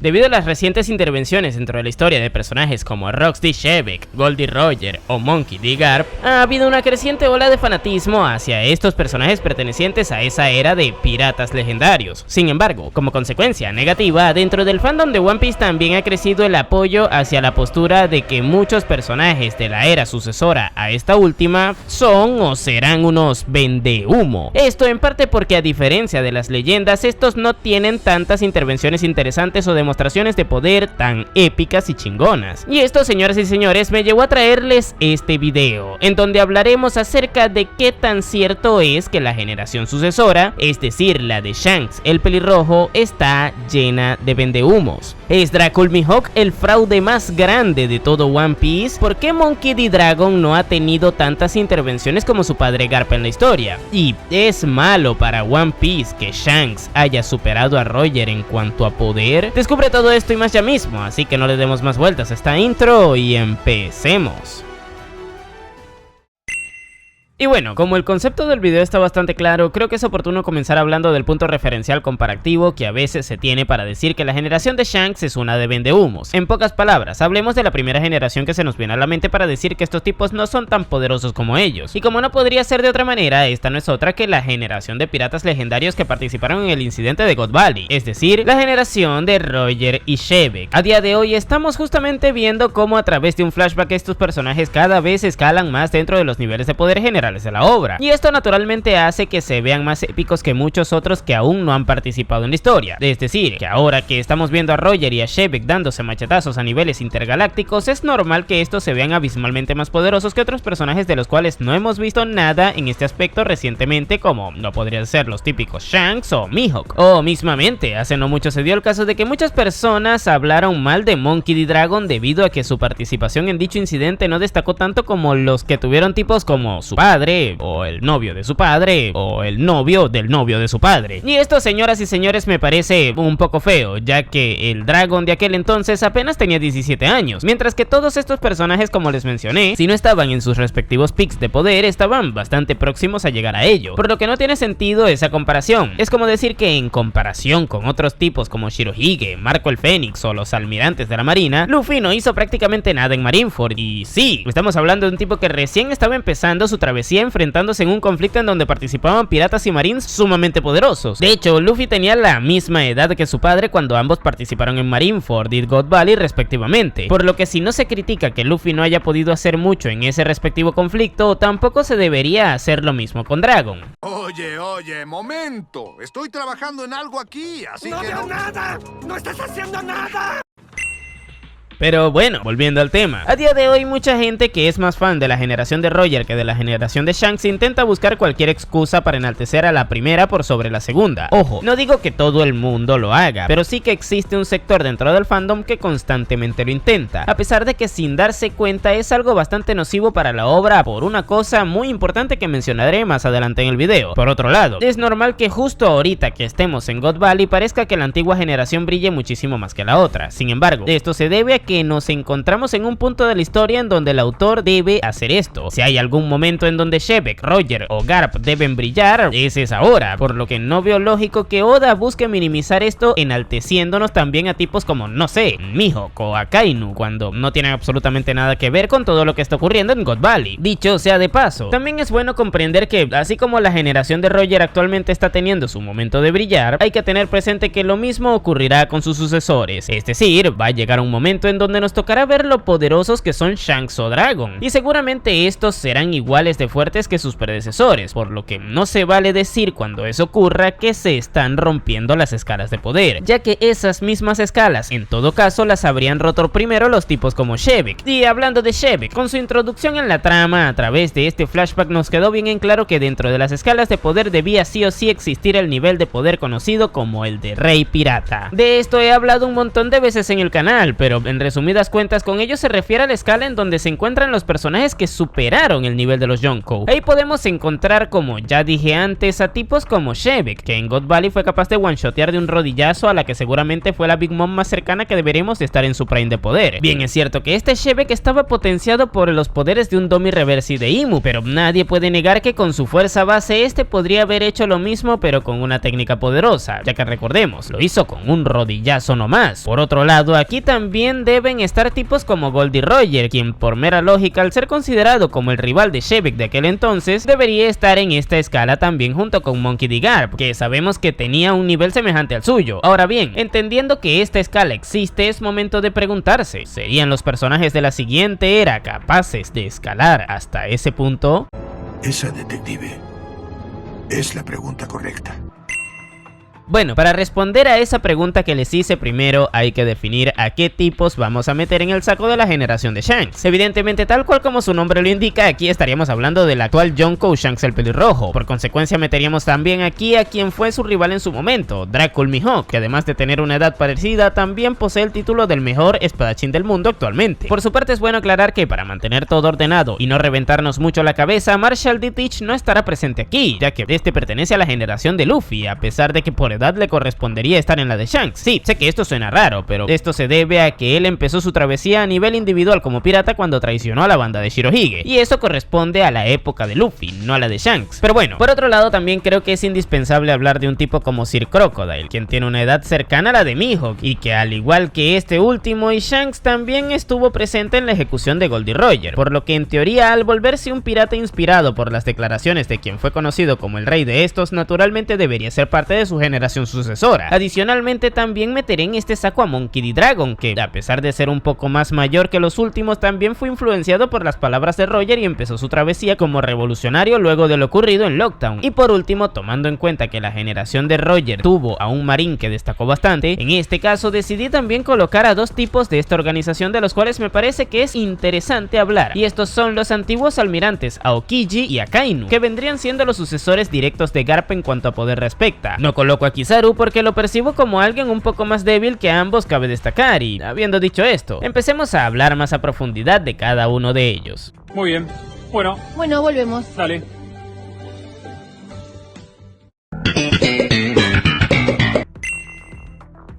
Debido a las recientes intervenciones dentro de la historia de personajes como Rox D. Shebeck, Goldie Roger o Monkey D. Garp, ha habido una creciente ola de fanatismo hacia estos personajes pertenecientes a esa era de piratas legendarios. Sin embargo, como consecuencia negativa, dentro del fandom de One Piece también ha crecido el apoyo hacia la postura de que muchos personajes de la era sucesora a esta última son o serán unos vendehumo. Esto en parte porque, a diferencia de las leyendas, estos no tienen tantas intervenciones interesantes o demostraciones de poder tan épicas y chingonas. Y esto, señoras y señores, me llevó a traerles este video, en donde hablaremos acerca de qué tan cierto es que la generación sucesora, es decir, la de Shanks el pelirrojo, está llena de vendehumos. ¿Es Dracul Mihawk el fraude más grande de todo One Piece? ¿Por qué Monkey D. Dragon no ha tenido tantas intervenciones como su padre Garp en la historia? ¿Y es malo para One Piece que Shanks haya superado a Roger en cuanto a poder? Descubre todo esto y más ya mismo, así que no le demos más vueltas a esta intro y empecemos. Y bueno, como el concepto del video está bastante claro, creo que es oportuno comenzar hablando del punto referencial comparativo que a veces se tiene para decir que la generación de Shanks es una de vendehumos. En pocas palabras, hablemos de la primera generación que se nos viene a la mente para decir que estos tipos no son tan poderosos como ellos. Y como no podría ser de otra manera, esta no es otra que la generación de piratas legendarios que participaron en el incidente de God Valley, es decir, la generación de Roger y Shebeck. A día de hoy estamos justamente viendo cómo a través de un flashback estos personajes cada vez escalan más dentro de los niveles de poder general de la obra, y esto naturalmente hace que se vean más épicos que muchos otros que aún no han participado en la historia. Es decir, que ahora que estamos viendo a Roger y a Shebeck dándose machetazos a niveles intergalácticos, es normal que estos se vean abismalmente más poderosos que otros personajes de los cuales no hemos visto nada en este aspecto recientemente, como no podrían ser los típicos Shanks o Mihawk. O mismamente, hace no mucho se dio el caso de que muchas personas hablaron mal de Monkey D. Dragon debido a que su participación en dicho incidente no destacó tanto como los que tuvieron tipos como su padre, o el novio de su padre, o el novio del novio de su padre. Y esto, señoras y señores, me parece un poco feo, ya que el Dragon de aquel entonces apenas tenía 17 años, mientras que todos estos personajes, como les mencioné, si no estaban en sus respectivos pics de poder, estaban bastante próximos a llegar a ello, por lo que no tiene sentido esa comparación. Es como decir que en comparación con otros tipos como Shirohige, Marco el Fénix o los almirantes de la marina, Luffy no hizo prácticamente nada en Marineford. Y sí, estamos hablando de un tipo que recién estaba empezando su travesía enfrentándose en un conflicto en donde participaban piratas y marines sumamente poderosos. De hecho, Luffy tenía la misma edad que su padre cuando ambos participaron en Marineford y God Valley respectivamente, por lo que si no se critica que Luffy no haya podido hacer mucho en ese respectivo conflicto, tampoco se debería hacer lo mismo con Dragon. Oye, momento, estoy trabajando en algo aquí, así ¡No que veo nada! ¡No estás haciendo nada! Pero bueno, volviendo al tema, a día de hoy mucha gente que es más fan de la generación de Roger que de la generación de Shanks intenta buscar cualquier excusa para enaltecer a la primera por sobre la segunda. Ojo, no digo que todo el mundo lo haga, pero sí que existe un sector dentro del fandom que constantemente lo intenta, a pesar de que sin darse cuenta es algo bastante nocivo para la obra por una cosa muy importante que mencionaré más adelante en el video. Por otro lado, es normal que justo ahorita que estemos en God Valley parezca que la antigua generación brille muchísimo más que la otra. Sin embargo, esto se debe a que nos encontramos en un punto de la historia en donde el autor debe hacer esto. Si hay algún momento en donde Shebeck, Roger o Garp deben brillar, ese es ahora, por lo que no veo lógico que Oda busque minimizar esto enalteciéndonos también a tipos como, no sé, Mihawk o Akainu, cuando no tienen absolutamente nada que ver con todo lo que está ocurriendo en God Valley. Dicho sea de paso, también es bueno comprender que, así como la generación de Roger actualmente está teniendo su momento de brillar, hay que tener presente que lo mismo ocurrirá con sus sucesores, es decir, va a llegar un momento en donde nos tocará ver lo poderosos que son Shanks o Dragon, y seguramente estos serán iguales de fuertes que sus predecesores, por lo que no se vale decir cuando eso ocurra que se están rompiendo las escalas de poder, ya que esas mismas escalas en todo caso las habrían roto primero los tipos como Shebeck. Y hablando de Shebeck, con su introducción en la trama a través de este flashback nos quedó bien en claro que dentro de las escalas de poder debía sí o sí existir el nivel de poder conocido como el de Rey Pirata. De esto he hablado un montón de veces en el canal, pero en resumidas cuentas con ello se refiere a la escala en donde se encuentran los personajes que superaron el nivel de los Yonkou. Ahí podemos encontrar, como ya dije antes, a tipos como Shebeck, que en God Valley fue capaz de one-shotear de un rodillazo a la que seguramente fue la Big Mom más cercana que deberíamos de estar en su prime de poder. Bien, es cierto que este Shebeck estaba potenciado por los poderes de un Domi Reversi de Imu, pero nadie puede negar que con su fuerza base este podría haber hecho lo mismo pero con una técnica poderosa, ya que recordemos, lo hizo con un rodillazo nomás. Por otro lado, aquí también deben estar tipos como Goldie Roger, quien por mera lógica, al ser considerado como el rival de Shebeck de aquel entonces, debería estar en esta escala también junto con Monkey D. Garp, que sabemos que tenía un nivel semejante al suyo. Ahora bien, entendiendo que esta escala existe, es momento de preguntarse, ¿serían los personajes de la siguiente era capaces de escalar hasta ese punto? Esa, detective, es la pregunta correcta. Bueno, para responder a esa pregunta que les hice, primero hay que definir a qué tipos vamos a meter en el saco de la generación de Shanks. Evidentemente, tal cual como su nombre lo indica, aquí estaríamos hablando del actual Yonkou Shanks el pelirrojo. Por consecuencia, meteríamos también aquí a quien fue su rival en su momento, Dracul Mihawk, que además de tener una edad parecida, también posee el título del mejor espadachín del mundo actualmente. Por su parte, es bueno aclarar que para mantener todo ordenado y no reventarnos mucho la cabeza, Marshall D. Teach no estará presente aquí, ya que este pertenece a la generación de Luffy, a pesar de que por edad le correspondería estar en la de Shanks. Sí, sé que esto suena raro, pero esto se debe a que él empezó su travesía a nivel individual como pirata cuando traicionó a la banda de Shirohige, y eso corresponde a la época de Luffy, no a la de Shanks. Pero bueno, por otro lado también creo que es indispensable hablar de un tipo como Sir Crocodile, quien tiene una edad cercana a la de Mihawk, y que al igual que este último y Shanks también estuvo presente en la ejecución de Goldie Roger, por lo que en teoría al volverse un pirata inspirado por las declaraciones de quien fue conocido como el rey de estos, naturalmente debería ser parte de su generación sucesora. Adicionalmente también meteré en este saco a Monkey D. Dragon, que a pesar de ser un poco más mayor que los últimos, también fue influenciado por las palabras de Roger y empezó su travesía como revolucionario luego de lo ocurrido en Lockdown. Y por último, tomando en cuenta que la generación de Roger tuvo a un marín que destacó bastante, en este caso decidí también colocar a dos tipos de esta organización de los cuales me parece que es interesante hablar, y estos son los antiguos almirantes Aokiji y Akainu, que vendrían siendo los sucesores directos de Garp en cuanto a poder respecta. No coloco a Kizaru porque lo percibo como alguien un poco más débil que ambos, cabe destacar, y habiendo dicho esto, empecemos a hablar más a profundidad de cada uno de ellos. Muy bien. Bueno, volvemos. dale.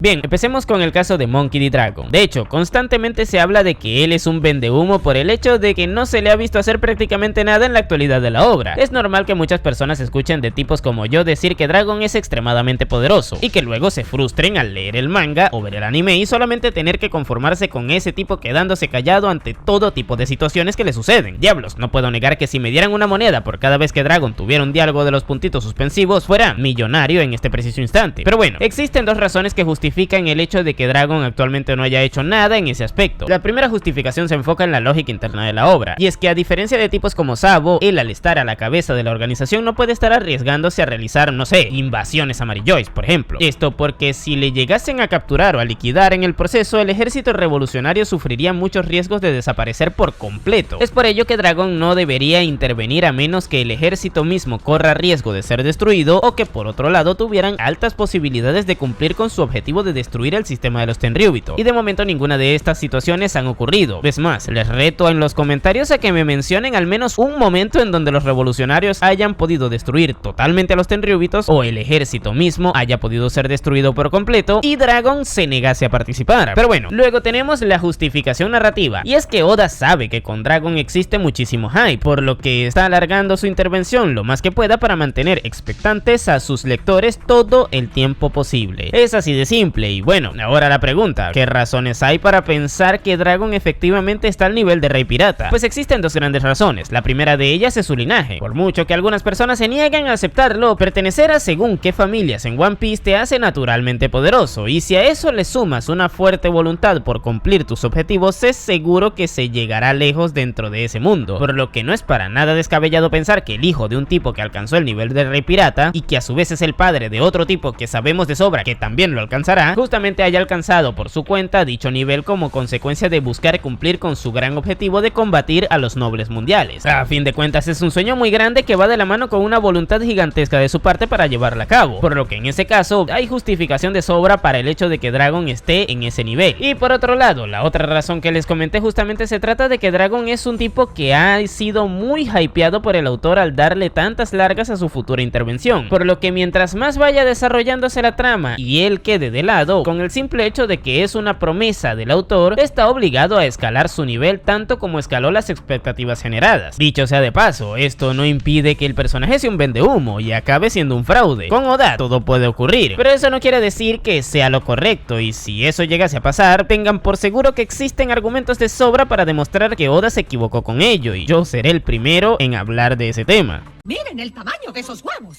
Bien, empecemos con el caso de Monkey D. Dragon. De hecho, constantemente se habla de que él es un vendehumo por el hecho de que no se le ha visto hacer prácticamente nada en la actualidad de la obra. Es normal que muchas personas escuchen de tipos como yo decir que Dragon es extremadamente poderoso, y que luego se frustren al leer el manga o ver el anime y solamente tener que conformarse con ese tipo quedándose callado ante todo tipo de situaciones que le suceden. Diablos, no puedo negar que si me dieran una moneda por cada vez que Dragon tuviera un diálogo de los puntitos suspensivos, fuera millonario en este preciso instante. Pero bueno, existen dos razones que justifican el hecho de que Dragon actualmente no haya hecho nada en ese aspecto. La primera justificación se enfoca en la lógica interna de la obra, y es que a diferencia de tipos como Sabo, él al estar a la cabeza de la organización no puede estar arriesgándose a realizar, no sé, invasiones a Mary Joyce, por ejemplo. Esto porque si le llegasen a capturar o a liquidar en el proceso, el ejército revolucionario sufriría muchos riesgos de desaparecer por completo. Es por ello que Dragon no debería intervenir a menos que el ejército mismo corra riesgo de ser destruido, o que por otro lado tuvieran altas posibilidades de cumplir con su objetivo de destruir el sistema de los Tenryubito, y de momento ninguna de estas situaciones han ocurrido. Es más, les reto en los comentarios a que me mencionen al menos un momento en donde los revolucionarios hayan podido destruir totalmente a los Tenryubitos, o el ejército mismo haya podido ser destruido por completo y Dragon se negase a participar. Pero bueno, luego tenemos la justificación narrativa, y es que Oda sabe que con Dragon existe muchísimo hype, por lo que está alargando su intervención lo más que pueda para mantener expectantes a sus lectores todo el tiempo posible. Es así de simple. Y bueno, ahora la pregunta, ¿qué razones hay para pensar que Dragon efectivamente está al nivel de Rey Pirata? Pues existen dos grandes razones. La primera de ellas es su linaje. Por mucho que algunas personas se nieguen a aceptarlo, pertenecer a según qué familias en One Piece te hace naturalmente poderoso, y si a eso le sumas una fuerte voluntad por cumplir tus objetivos, es seguro que se llegará lejos dentro de ese mundo, por lo que no es para nada descabellado pensar que el hijo de un tipo que alcanzó el nivel de Rey Pirata, y que a su vez es el padre de otro tipo que sabemos de sobra que también lo alcanzará, explicará, justamente haya alcanzado por su cuenta dicho nivel como consecuencia de buscar cumplir con su gran objetivo de combatir a los nobles mundiales. A fin de cuentas es un sueño muy grande que va de la mano con una voluntad gigantesca de su parte para llevarla a cabo, por lo que en ese caso hay justificación de sobra para el hecho de que Dragon esté en ese nivel. Y por otro lado, la otra razón que les comenté justamente se trata de que Dragon es un tipo que ha sido muy hypeado por el autor al darle tantas largas a su futura intervención, por lo que mientras más vaya desarrollándose la trama y él quede de lado, con el simple hecho de que es una promesa del autor, está obligado a escalar su nivel tanto como escaló las expectativas generadas. Dicho sea de paso, esto no impide que el personaje sea un vendehumo y acabe siendo un fraude. Con Oda todo puede ocurrir, pero eso no quiere decir que sea lo correcto, y si eso llegase a pasar, tengan por seguro que existen argumentos de sobra para demostrar que Oda se equivocó con ello, y yo seré el primero en hablar de ese tema. Miren el tamaño de esos huevos.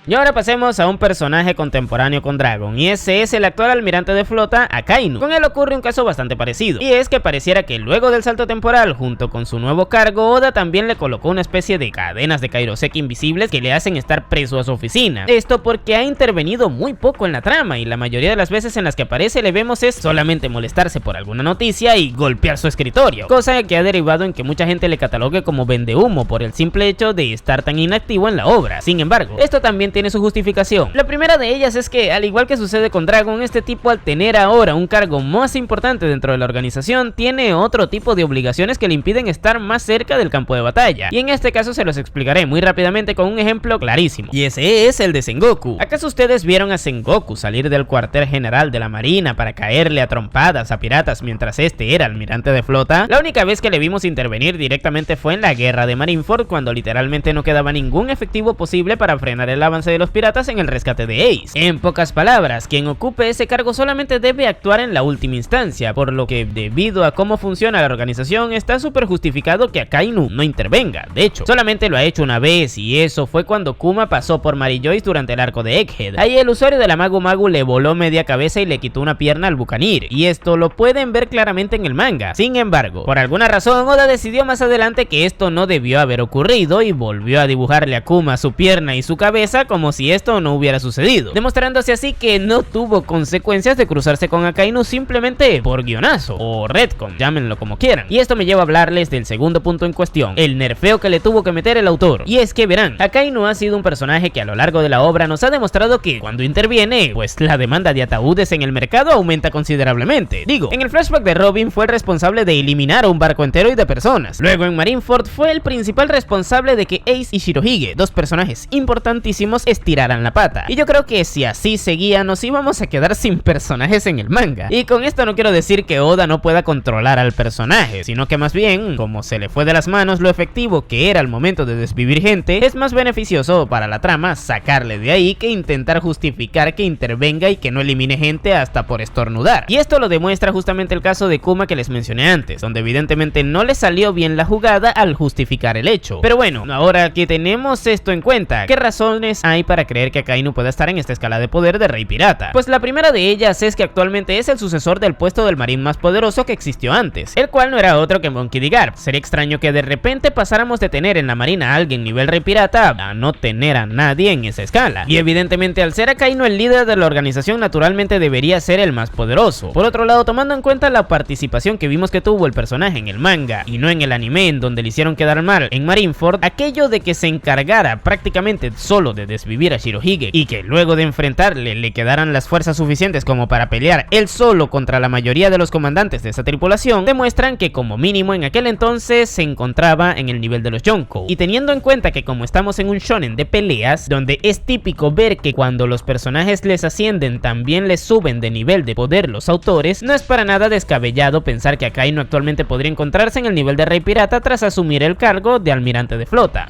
Y ahora pasemos a un personaje contemporáneo con Dragon, y ese es el actual almirante de flota, Akainu. Con él ocurre un caso bastante parecido, y es que pareciera que luego del salto temporal, junto con su nuevo cargo, Oda también le colocó una especie de cadenas de Kairoseki invisibles que le hacen estar preso a su oficina. Esto porque ha intervenido muy poco en la trama, y la mayoría de las veces en las que aparece le vemos es solamente molestarse por alguna noticia y golpear su escritorio, cosa que ha derivado en que mucha gente le catalogue como vendehumo por el simple hecho de estar tan inactivo en la obra. Sin embargo, esto también tiene su justificación. La primera de ellas es que, al igual que sucede con Dragon, este tipo, al tener ahora un cargo más importante dentro de la organización, tiene otro tipo de obligaciones que le impiden estar más cerca del campo de batalla, y en este caso se los explicaré muy rápidamente con un ejemplo clarísimo, y ese es el de Sengoku. ¿Acaso ustedes vieron a Sengoku salir del cuartel general de la marina para caerle a trompadas a piratas mientras este era almirante de flota? La única vez que le vimos intervenir directamente fue en la guerra de Marineford, cuando literalmente no quedaba ningún efectivo posible para frenar el avance de los piratas en el rescate de Ace. En pocas palabras, quien ocupe ese cargo solamente debe actuar en la última instancia, por lo que, debido a cómo funciona la organización, está súper justificado que Akainu no intervenga. De hecho, solamente lo ha hecho una vez, y eso fue cuando Kuma pasó por Mary Joyce durante el arco de Egghead. Ahí el usuario de la Magu Magu le voló media cabeza y le quitó una pierna al Buccaneer, y esto lo pueden ver claramente en el manga. Sin embargo, por alguna razón, Oda decidió más adelante que esto no debió haber ocurrido y volvió a dibujarle a Kuma su pierna y su cabeza como si esto no hubiera sucedido, demostrándose así que no tuvo consecuencias de cruzarse con Akainu simplemente por guionazo o retcon, llámenlo como quieran. Y esto me lleva a hablarles del segundo punto en cuestión, el nerfeo que le tuvo que meter el autor. Y es que verán, Akainu ha sido un personaje que a lo largo de la obra nos ha demostrado que cuando interviene, pues la demanda de ataúdes en el mercado aumenta considerablemente. Digo, en el flashback de Robin fue el responsable de eliminar a un barco entero y de personas. Luego en Marineford fue el principal responsable de que Ace y Shirohige, dos personajes importantísimos, estiraran la pata. Y yo creo que si así seguía nos íbamos a quedar sin personajes en el manga. Y con esto no quiero decir que Oda no pueda controlar al personaje, sino que más bien, como se le fue de las manos lo efectivo que era al momento de desvivir gente, es más beneficioso para la trama sacarle de ahí que intentar justificar que intervenga y que no elimine gente hasta por estornudar. Y esto lo demuestra justamente el caso de Kuma que les mencioné antes, donde evidentemente no le salió bien la jugada al justificar el hecho. Pero bueno, ahora que tenemos esto en cuenta, ¿qué razones hay para creer que Akainu pueda estar en esta escala de poder de rey pirata? Pues la primera de ellas es que actualmente es el sucesor del puesto del marín más poderoso que existió antes, el cual no era otro que Monkey D. Garp. Sería extraño que de repente pasáramos de tener en la marina a alguien nivel rey pirata a no tener a nadie en esa escala. Y evidentemente al ser Akainu el líder de la organización, naturalmente debería ser el más poderoso. Por otro lado, tomando en cuenta la participación que vimos que tuvo el personaje en el manga y no en el anime, en donde le hicieron quedar mal en Marineford, aquello de que se encargara prácticamente solo de desvivir a Shirohige y que luego de enfrentarle le quedaran las fuerzas suficientes como para pelear él solo contra la mayoría de los comandantes de esa tripulación, demuestran que como mínimo en aquel entonces se encontraba en el nivel de los Yonkou. Y teniendo en cuenta que como estamos en un shonen de peleas, donde es típico ver que cuando los personajes les ascienden también les suben de nivel de poder los autores, no es para nada descabellado pensar que Akainu actualmente podría encontrarse en el nivel de rey pirata tras asumir el cargo de almirante de flota.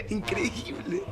Increíble.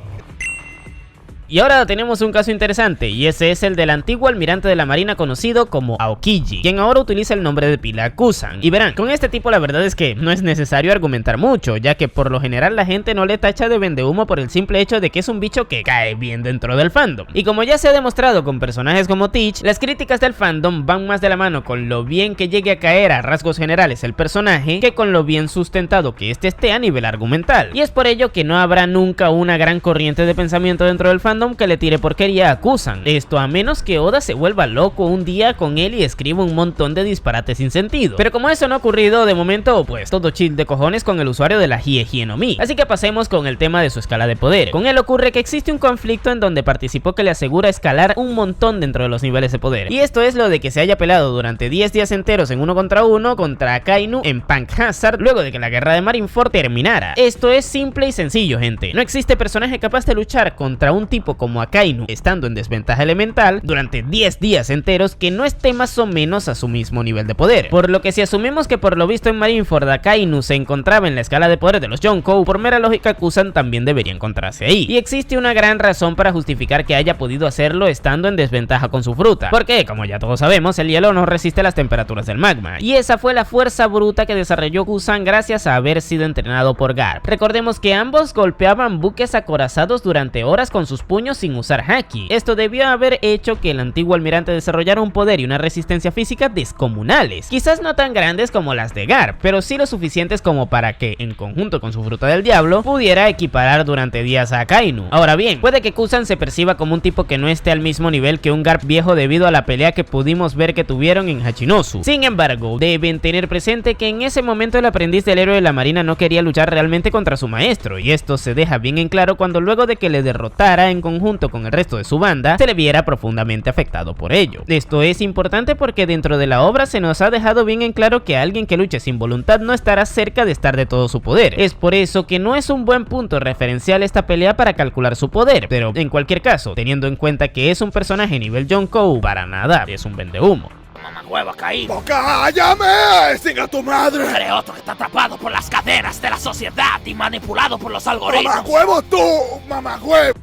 Y ahora tenemos un caso interesante, y ese es el del antiguo almirante de la marina conocido como Aokiji, quien ahora utiliza el nombre de pila Kusan. Y verán, con este tipo la verdad es que no es necesario argumentar mucho, ya que por lo general la gente no le tacha de vendehumo por el simple hecho de que es un bicho que cae bien dentro del fandom. Y como ya se ha demostrado con personajes como Teach, las críticas del fandom van más de la mano con lo bien que llegue a caer a rasgos generales el personaje que con lo bien sustentado que este esté a nivel argumental. Y es por ello que no habrá nunca una gran corriente de pensamiento dentro del fandom fandom que le tire porquería a Kusan. Esto a menos que Oda se vuelva loco un día con él y escriba un montón de disparates sin sentido. Pero como eso no ha ocurrido de momento, pues todo chill de cojones con el usuario de la Hie no Mi. Así que pasemos con el tema de su escala de poder. Con él ocurre que existe un conflicto en donde participó que le asegura escalar un montón dentro de los niveles de poder. Y esto es lo de que se haya pelado durante 10 días enteros en 1 contra 1 contra Akainu en Punk Hazard luego de que la guerra de Marineford terminara. Esto es simple y sencillo, gente. No existe personaje capaz de luchar contra un tipo como Akainu estando en desventaja elemental durante 10 días enteros que no esté más o menos a su mismo nivel de poder. Por lo que si asumimos que por lo visto en Marineford Akainu se encontraba en la escala de poder de los Yonkou, por mera lógica Kusan también debería encontrarse ahí. Y existe una gran razón para justificar que haya podido hacerlo estando en desventaja con su fruta. Porque, como ya todos sabemos, el hielo no resiste las temperaturas del magma. Y esa fue la fuerza bruta que desarrolló Kusan gracias a haber sido entrenado por Garp. Recordemos que ambos golpeaban buques acorazados durante horas con sus puños sin usar haki. Esto debió haber hecho que el antiguo almirante desarrollara un poder y una resistencia física descomunales. Quizás no tan grandes como las de Garp, pero sí lo suficientes como para que, en conjunto con su fruta del diablo, pudiera equiparar durante días a Akainu. Ahora bien, puede que Kusan se perciba como un tipo que no esté al mismo nivel que un Garp viejo debido a la pelea que pudimos ver que tuvieron en Hachinosu. Sin embargo, deben tener presente que en ese momento el aprendiz del héroe de la marina no quería luchar realmente contra su maestro, y esto se deja bien en claro cuando luego de que le derrotara en conjunto con el resto de su banda, se le viera profundamente afectado por ello. Esto es importante porque dentro de la obra se nos ha dejado bien en claro que alguien que luche sin voluntad no estará cerca de estar de todo su poder. Es por eso que no es un buen punto referencial esta pelea para calcular su poder, pero en cualquier caso, teniendo en cuenta que es un personaje nivel Yonkou, para nada es un vendehumo. Mamahuevo caído. ¡Cállame! ¡Siga tu madre! Seré otro que está atrapado por las cadenas de la sociedad y manipulado por los algoritmos. ¡Mamahuevo tú! ¡Mamahuevo!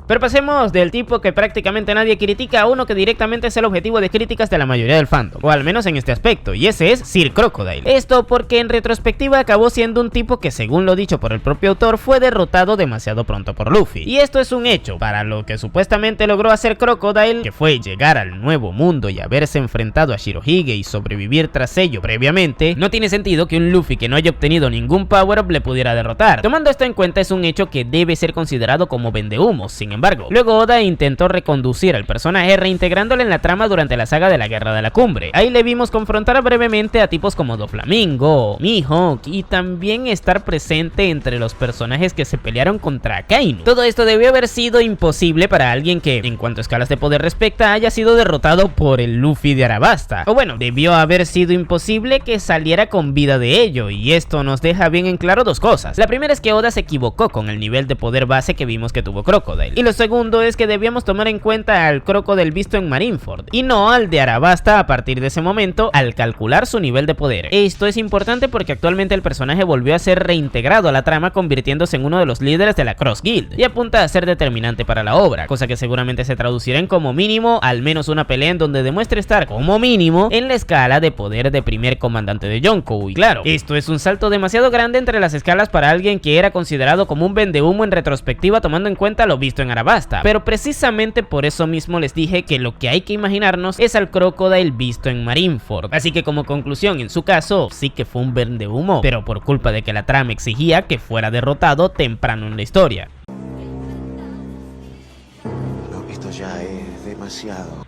Pero pasemos del tipo que prácticamente nadie critica a uno que directamente es el objetivo de críticas de la mayoría del fandom, o al menos en este aspecto, y ese es Sir Crocodile. Esto porque en retrospectiva acabó siendo un tipo que, según lo dicho por el propio autor, fue derrotado demasiado pronto por Luffy. Y esto es un hecho. Para lo que supuestamente logró hacer Crocodile, que fue llegar al nuevo mundo y haberse enfrentado a Shirohige y sobrevivir tras ello previamente, no tiene sentido que un Luffy que no haya obtenido ningún power-up le pudiera derrotar. Tomando esto en cuenta, es un hecho que debe ser considerado como vendehumos. Sin embargo, luego Oda intentó reconducir al personaje reintegrándole en la trama durante la saga de la Guerra de la Cumbre. Ahí le vimos confrontar brevemente a tipos como Doflamingo, Mihawk y también estar presente entre los personajes que se pelearon contra Akainu. Todo esto debió haber sido imposible para alguien que, en cuanto a escalas de poder respecta, haya sido derrotado por el Luffy de Arabasta. O bueno, debió haber sido imposible que saliera con vida de ello, y esto nos deja bien en claro dos cosas. La primera es que Oda se equivocó con el nivel de poder base que vimos que tuvo Crocodile. Y lo segundo es que debíamos tomar en cuenta al Crocodile visto en Marineford y no al de Arabasta a partir de ese momento al calcular su nivel de poder. Esto es importante porque actualmente el personaje volvió a ser reintegrado a la trama, convirtiéndose en uno de los líderes de la Cross Guild y apunta a ser determinante para la obra, cosa que seguramente se traducirá en como mínimo al menos una pelea en donde demuestre estar como mínimo en la escala de poder de primer comandante de Yonkou. Y claro, esto es un salto demasiado grande entre las escalas para alguien que era considerado como un vendehumo en retrospectiva, tomando en cuenta lo visto en Arabasta. Pero precisamente por eso mismo les dije que lo que hay que imaginarnos es al Crocodile visto en Marineford. Así que como conclusión, en su caso sí que fue un vendehumo, pero por culpa de que la trama exigía que fuera derrotado temprano en la historia. No, esto ya es demasiado.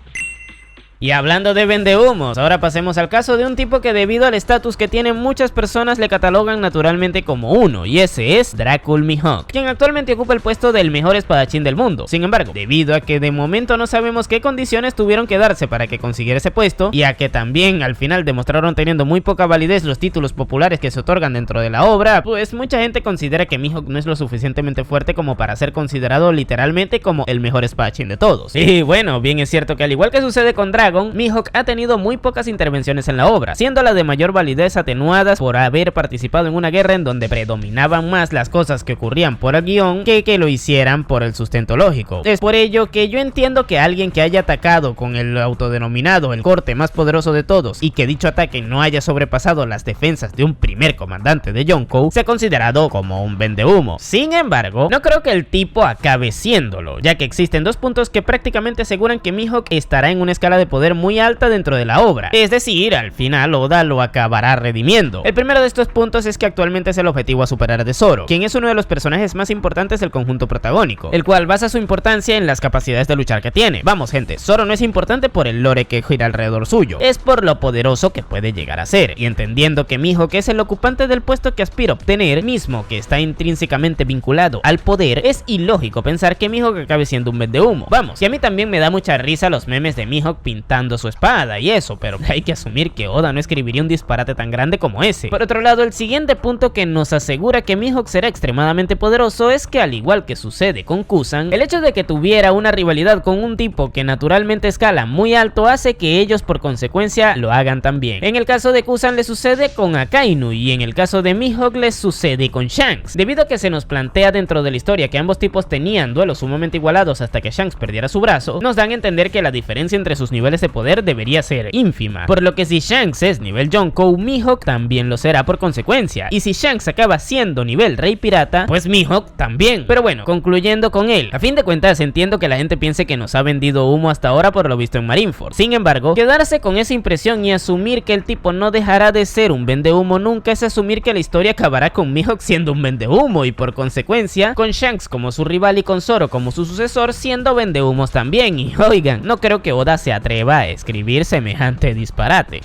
Y hablando de vendehumos, ahora pasemos al caso de un tipo que debido al estatus que tienen muchas personas le catalogan naturalmente como uno, y ese es Dracul Mihawk, quien actualmente ocupa el puesto del mejor espadachín del mundo. Sin embargo, debido a que de momento no sabemos qué condiciones tuvieron que darse para que consiguiera ese puesto, y a que también al final demostraron teniendo muy poca validez los títulos populares que se otorgan dentro de la obra, pues mucha gente considera que Mihawk no es lo suficientemente fuerte como para ser considerado literalmente como el mejor espadachín de todos. Y bueno, bien es cierto que al igual que sucede con Dragon, Mihawk ha tenido muy pocas intervenciones en la obra, siendo las de mayor validez atenuadas por haber participado en una guerra en donde predominaban más las cosas que ocurrían por el guión que lo hicieran por el sustento lógico. Es por ello que yo entiendo que alguien que haya atacado con el autodenominado el corte más poderoso de todos y que dicho ataque no haya sobrepasado las defensas de un primer comandante de Yonkou sea considerado como un vendehumo. Sin embargo, no creo que el tipo acabe siéndolo, ya que existen dos puntos que prácticamente aseguran que Mihawk estará en una escala de poder poder muy alta dentro de la obra, es decir, al final Oda lo acabará redimiendo. El primero de estos puntos es que actualmente es el objetivo a superar de Zoro, quien es uno de los personajes más importantes del conjunto protagónico, el cual basa su importancia en las capacidades de luchar que tiene. Vamos gente, Zoro no es importante por el lore que gira alrededor suyo, es por lo poderoso que puede llegar a ser, y entendiendo que Mihawk es el ocupante del puesto que aspira a obtener, mismo que está intrínsecamente vinculado al poder, es ilógico pensar que Mihawk acabe siendo un vendehumo. Vamos, y a mí también me da mucha risa los memes de Mihawk pintando su espada y eso, pero hay que asumir que Oda no escribiría un disparate tan grande como ese. Por otro lado, el siguiente punto que nos asegura que Mihawk será extremadamente poderoso es que, al igual que sucede con Kusan, el hecho de que tuviera una rivalidad con un tipo que naturalmente escala muy alto hace que ellos por consecuencia lo hagan también. En el caso de Kusan le sucede con Akainu y en el caso de Mihawk le sucede con Shanks, debido a que se nos plantea dentro de la historia que ambos tipos tenían duelos sumamente igualados hasta que Shanks perdiera su brazo. Nos dan a entender que la diferencia entre sus niveles de poder debería ser ínfima, por lo que si Shanks es nivel Yonkou, Mihawk también lo será por consecuencia, y si Shanks acaba siendo nivel Rey Pirata, pues Mihawk también. Pero bueno, concluyendo con él, a fin de cuentas entiendo que la gente piense que nos ha vendido humo hasta ahora por lo visto en Marineford. Sin embargo, quedarse con esa impresión y asumir que el tipo no dejará de ser un vendehumo nunca es asumir que la historia acabará con Mihawk siendo un vendehumo y por consecuencia con Shanks como su rival y con Zoro como su sucesor siendo vendehumos también. Y oigan, no creo que Oda se atreva a escribir semejante disparate.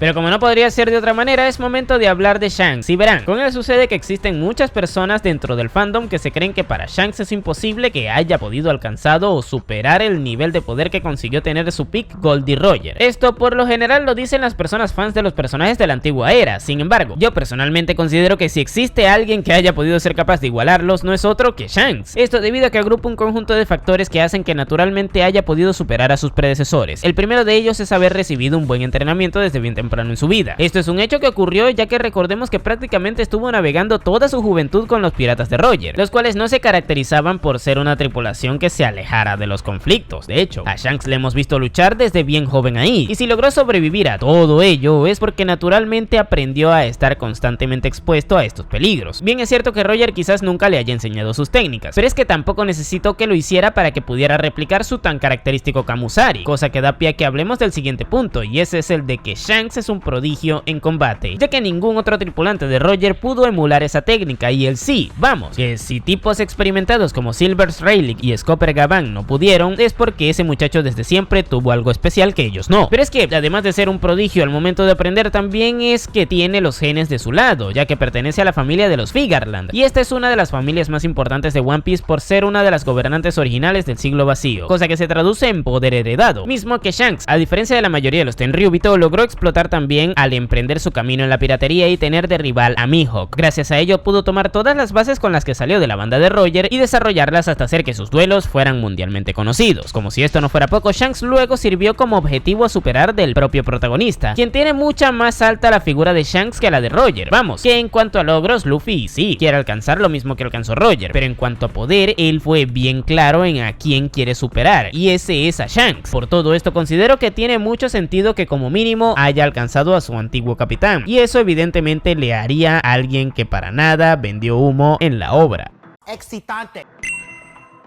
Pero como no podría ser de otra manera, es momento de hablar de Shanks. Y verán, con él sucede que existen muchas personas dentro del fandom que se creen que para Shanks es imposible que haya podido alcanzar o superar el nivel de poder que consiguió tener su pick Goldie Roger. Esto por lo general lo dicen las personas fans de los personajes de la antigua era. Sin embargo, yo personalmente considero que si existe alguien que haya podido ser capaz de igualarlos, no es otro que Shanks. Esto debido a que agrupa un conjunto de factores que hacen que naturalmente haya podido superar a sus predecesores. El primero de ellos es haber recibido un buen entrenamiento desde bien temprano en su vida. Esto es un hecho que ocurrió ya que recordemos que prácticamente estuvo navegando toda su juventud con los piratas de Roger, los cuales no se caracterizaban por ser una tripulación que se alejara de los conflictos. De hecho, a Shanks le hemos visto luchar desde bien joven ahí, y si logró sobrevivir a todo ello es porque naturalmente aprendió a estar constantemente expuesto a estos peligros. Bien es cierto que Roger quizás nunca le haya enseñado sus técnicas, pero es que tampoco necesitó que lo hiciera para que pudiera replicar su tan característico Kamusari, cosa que da pie a que hablemos del siguiente punto, y ese es el de que Shanks es un prodigio en combate, ya que ningún otro tripulante de Roger pudo emular esa técnica, y él sí. Vamos, que si tipos experimentados como Silvers Rayleigh y Scopper Gavan no pudieron, es porque ese muchacho desde siempre tuvo algo especial que ellos no. Pero es que además de ser un prodigio al momento de aprender, también es que tiene los genes de su lado, ya que pertenece a la familia de los Figarland, y esta es una de las familias más importantes de One Piece por ser una de las gobernantes originales del siglo vacío, cosa que se traduce en poder heredado, mismo que Shanks, a diferencia de la mayoría de los Tenryubito, logró explotar también al emprender su camino en la piratería y tener de rival a Mihawk. Gracias a ello pudo tomar todas las bases con las que salió de la banda de Roger y desarrollarlas hasta hacer que sus duelos fueran mundialmente conocidos. Como si esto no fuera poco, Shanks luego sirvió como objetivo a superar del propio protagonista, quien tiene mucha más alta la figura de Shanks que la de Roger. Vamos, que en cuanto a logros, Luffy sí quiere alcanzar lo mismo que alcanzó Roger, pero en cuanto a poder, él fue bien claro en a quién quiere superar, y ese es a Shanks. Por todo esto considero que tiene mucho sentido que como mínimo haya alcanzado a su antiguo capitán, y eso evidentemente le haría a alguien que para nada vendió humo en la obra. Excitante.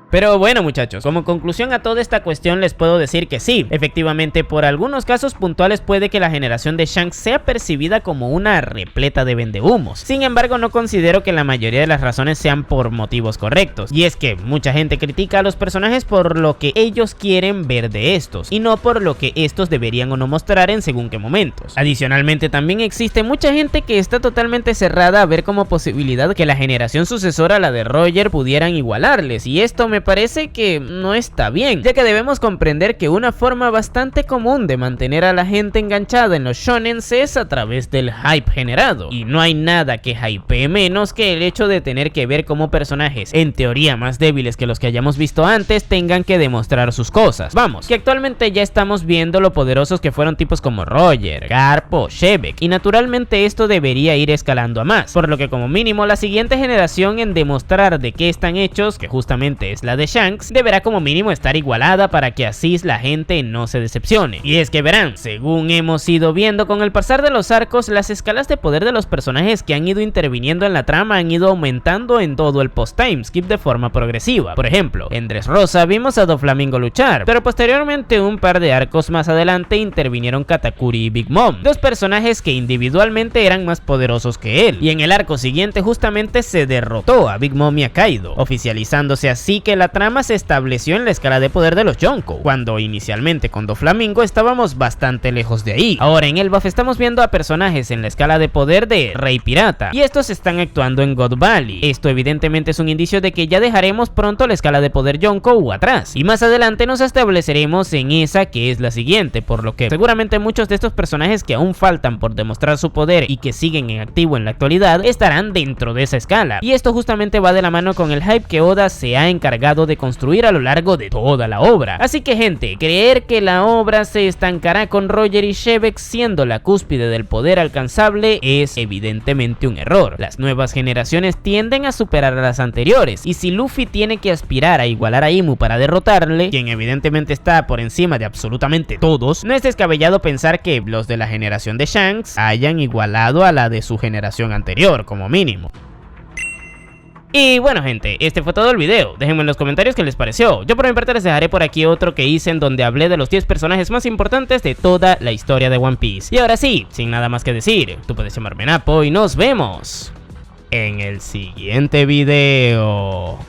Pero bueno muchachos, como conclusión a toda esta cuestión les puedo decir que sí, efectivamente por algunos casos puntuales puede que la generación de Shanks sea percibida como una repleta de vendehumos. Sin embargo, no considero que la mayoría de las razones sean por motivos correctos, y es que mucha gente critica a los personajes por lo que ellos quieren ver de estos, y no por lo que estos deberían o no mostrar en según qué momentos. Adicionalmente también existe mucha gente que está totalmente cerrada a ver como posibilidad que la generación sucesora a la de Roger pudieran igualarles, y esto me parece que no está bien, ya que debemos comprender que una forma bastante común de mantener a la gente enganchada en los shonens es a través del hype generado, y no hay nada que hypee menos que el hecho de tener que ver cómo personajes en teoría más débiles que los que hayamos visto antes tengan que demostrar sus cosas. Vamos, que actualmente ya estamos viendo lo poderosos que fueron tipos como Roger, Garp o Shebek, y naturalmente esto debería ir escalando a más, por lo que como mínimo la siguiente generación en demostrar de qué están hechos, que justamente es la escala de Shanks deberá como mínimo estar igualada para que así la gente no se decepcione. Y es que verán, según hemos ido viendo con el pasar de los arcos, las escalas de poder de los personajes que han ido interviniendo en la trama han ido aumentando en todo el post-timeskip de forma progresiva. Por ejemplo, en Dressrosa vimos a Doflamingo luchar, pero posteriormente un par de arcos más adelante intervinieron Katakuri y Big Mom, dos personajes que individualmente eran más poderosos que él, y en el arco siguiente justamente se derrotó a Big Mom y a Kaido, oficializándose así que la trama se estableció en la escala de poder de los Yonko, cuando inicialmente con Doflamingo estábamos bastante lejos de ahí. Ahora en el buff estamos viendo a personajes en la escala de poder de Rey Pirata, y estos están actuando en God Valley. Esto evidentemente es un indicio de que ya dejaremos pronto la escala de poder Yonko atrás, y más adelante nos estableceremos en esa que es la siguiente, por lo que seguramente muchos de estos personajes que aún faltan por demostrar su poder y que siguen en activo en la actualidad estarán dentro de esa escala, y esto justamente va de la mano con el hype que Oda se ha encargado de construir a lo largo de toda la obra. Así que gente, creer que la obra se estancará con Roger y Shebex siendo la cúspide del poder alcanzable es evidentemente un error. Las nuevas generaciones tienden a superar a las anteriores, y si Luffy tiene que aspirar a igualar a Imu para derrotarle, quien evidentemente está por encima de absolutamente todos, no es descabellado pensar que los de la generación de Shanks hayan igualado a la de su generación anterior, como mínimo. Y bueno gente, este fue todo el video, déjenme en los comentarios qué les pareció. Yo por mi parte les dejaré por aquí otro que hice en donde hablé de los 10 personajes más importantes de toda la historia de One Piece. Y ahora sí, sin nada más que decir, tú puedes llamarme Napo y nos vemos en el siguiente video.